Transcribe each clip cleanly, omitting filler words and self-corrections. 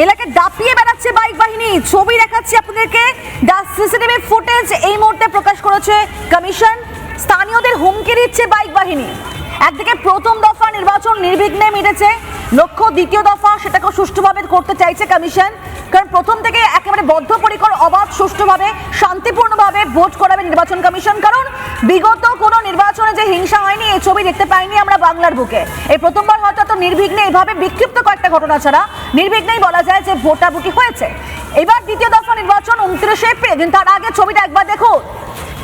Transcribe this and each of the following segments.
এলাকায় দাপিয়ে বেড়াচ্ছে বাইক বাহিনী, ছবি দেখাচ্ছি আপনাদেরকে। সিসিটিভি ফুটেজ এই মুহূর্তে প্রকাশ করেছে কমিশন। স্থানীয়দের হুমকি দিচ্ছে বাইক বাহিনী। একদিকে প্রথম দফা নির্বাচন নির্বিঘ্নে মিটেছে, লক্ষ্য দ্বিতীয় দফা সেটাকে সুষ্ঠুভাবে করতে চাইছে কমিশন। কারণ প্রথম থেকে একেবারে বদ্ধপরিকর, অবাধ, সুষ্ঠুভাবে, শান্তিপূর্ণভাবে ভোট করাবে নির্বাচন কমিশন। কারণ বিগত কোনো নির্বাচনে যে হিংসা হয়নি, এই ছবি দেখতে পাইনি আমরা বাংলার বুকে। এই প্রথমবার হয়তো এত নির্বিঘ্নে, এভাবে বিক্ষিপ্ত কয়েকটা ঘটনা ছাড়া নির্বিঘ্নেই বলা যায় যে ভোটাভুটি হয়েছে। এবার দ্বিতীয় দফা নির্বাচন 29 এপ্রিল। তার আগে ছবিটা একবার দেখুন,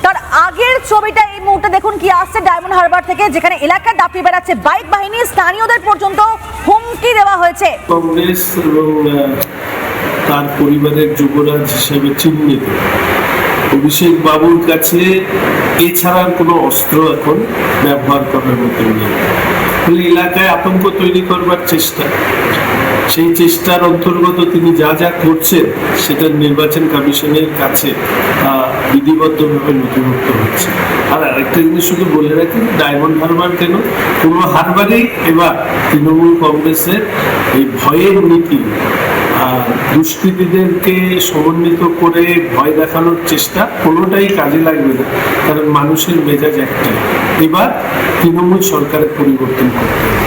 তার আগের ছবিটা এই মুহূর্তে দেখুন কি আসছে ডায়মন্ড হারবার থেকে, যেখানে এলাকায় দাপিয়ে বেড়াচ্ছে বাইক বাহিনী। স্থানীয়দের পর্যন্ত হুমকি দেওয়া হয়েছে। কংগ্রেস এবং তার পরিবারের যুবরাজ হিসেবে চিহ্নিত অভিষেক বাবুর কাছে এছাড়া কোনো অস্ত্র এখন ব্যবহার করার মতো নেই। ফলে এলাকায় আতঙ্ক তৈরি করবার চেষ্টা, সেই চেষ্টার অন্তর্গত তিনি যা যা করছেন সেটা নির্বাচন কমিশনের কাছে বিধিবদ্ধভাবে নথিভুক্ত হচ্ছে। আর আরেকটা জিনিস শুধু বলে রাখি, ডায়মন্ড হারবার কেন, কোনো হারবারেই এবার তৃণমূল কংগ্রেসের এই ভয়ের নীতি, দুষ্কৃতীদেরকে সমন্বিত করে ভয় দেখানোর চেষ্টা কোনোটাই কাজে লাগবে না। কারণ মানুষের মেজাজ একটাই, এবার তৃণমূল সরকারের পরিবর্তন করতে হবে।